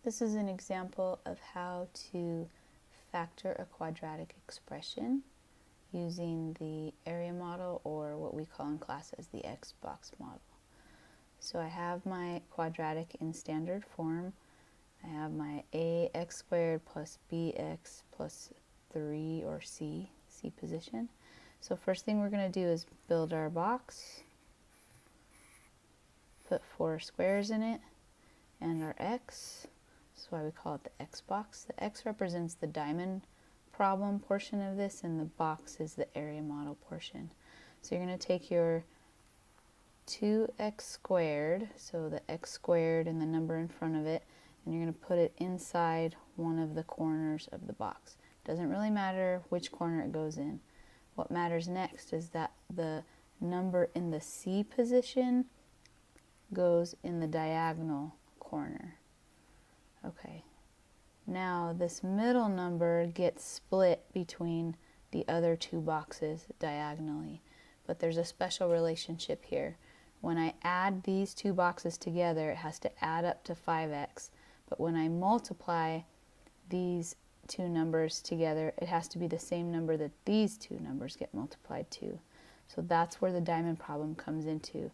This is an example of how to factor a quadratic expression using the area model, or what we call in class as the X-box model. So I have my quadratic in standard form. I have my ax squared plus bx plus 3, or c position. So first thing we're going to do is build our box, put 4 squares in it, and our x. That's why we call it the x box. The x represents the diamond problem portion of this, and the box is the area model portion. So you're going to take your 2x squared, so the x squared and the number in front of it, and you're going to put it inside one of the corners of the box. Doesn't really matter which corner it goes in. What matters next is that the number in the c position goes in the diagonal corner. Okay, now this middle number gets split between the other two boxes diagonally, but there's a special relationship here. When I add these two boxes together, it has to add up to 5x, but when I multiply these two numbers together, it has to be the same number that these two numbers get multiplied to. So that's where the diamond problem comes into.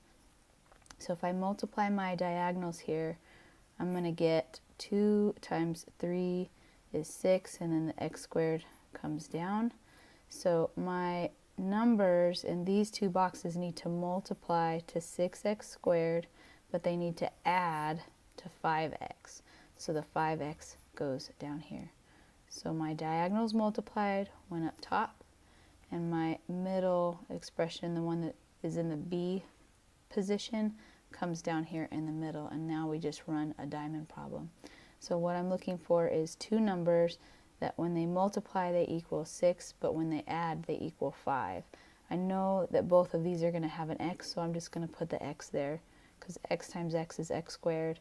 So if I multiply my diagonals here, I'm going to get 2 times 3 is 6, and then the x squared comes down. So my numbers in these two boxes need to multiply to 6x squared, but they need to add to 5x. So the 5x goes down here. So my diagonals multiplied went up top, and my middle expression, the one that is in the b position, comes down here in the middle, and now we just run a diamond problem. So what I'm looking for is two numbers that when they multiply they equal 6, but when they add they equal 5. I know that both of these are going to have an x, so I'm just going to put the x there, because x times x is x squared,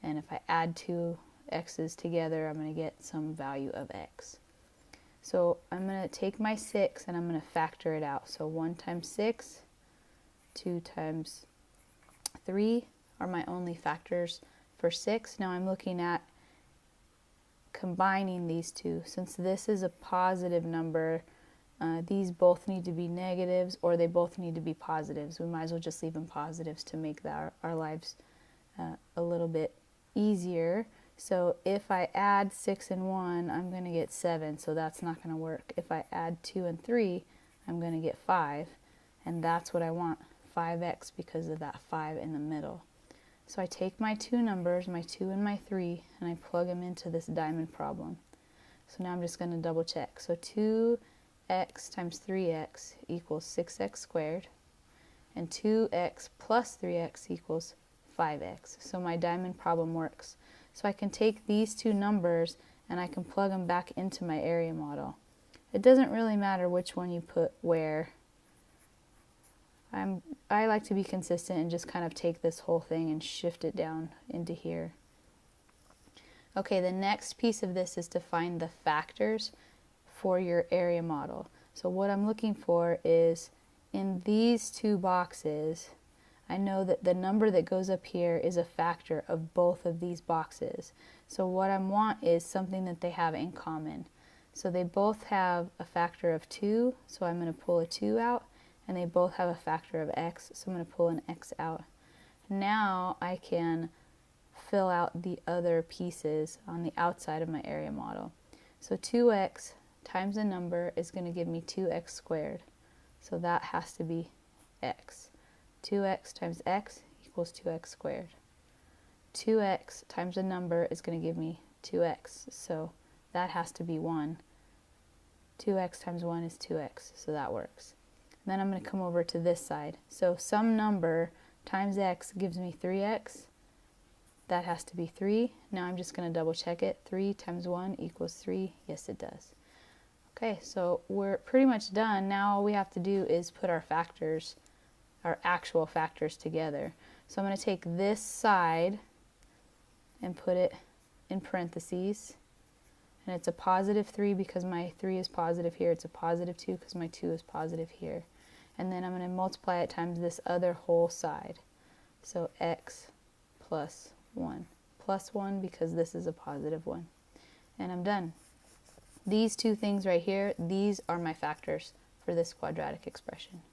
and if I add two x's together I'm going to get some value of x. So I'm going to take my 6 and I'm going to factor it out. So 1 times 6, 2 times 3 are my only factors for 6. Now I'm looking at combining these two. Since this is a positive number, these both need to be negatives, or they both need to be positives. We might as well just leave them positives to make our lives a little bit easier. So if I add 6 and 1, I'm going to get 7, so that's not going to work. If I add 2 and 3, I'm going to get 5, and that's what I want, 5x, because of that 5 in the middle. So I take my two numbers, my 2 and my 3, and I plug them into this diamond problem. So now I'm just going to double check. So 2x times 3x equals 6x squared, and 2x plus 3x equals 5x. So my diamond problem works. So I can take these two numbers and I can plug them back into my area model. It doesn't really matter which one you put where. I like to be consistent and just kind of take this whole thing and shift it down into here. Okay, the next piece of this is to find the factors for your area model. So what I'm looking for is in these two boxes, I know that the number that goes up here is a factor of both of these boxes. So what I want is something that they have in common. So they both have a factor of 2, so I'm going to pull a 2 out, and they both have a factor of x, so I'm going to pull an x out. Now I can fill out the other pieces on the outside of my area model. So 2x times a number is going to give me 2x squared, so that has to be x. 2x times x equals 2x squared. 2x times a number is going to give me 2x, so that has to be 1. 2x times 1 is 2x, so that works. And then I'm going to come over to this side. So some number times x gives me 3x. That has to be 3. Now I'm just going to double check it. 3 times 1 equals 3. Yes, it does. Okay, so we're pretty much done. Now all we have to do is put our factors, our actual factors, together. So I'm going to take this side and put it in parentheses, and it's a positive 3 because my 3 is positive here. It's a positive 2 because my 2 is positive here. And then I'm going to multiply it times this other whole side. So x plus 1 plus 1 because this is a positive 1. And I'm done. These two things right here, these are my factors for this quadratic expression.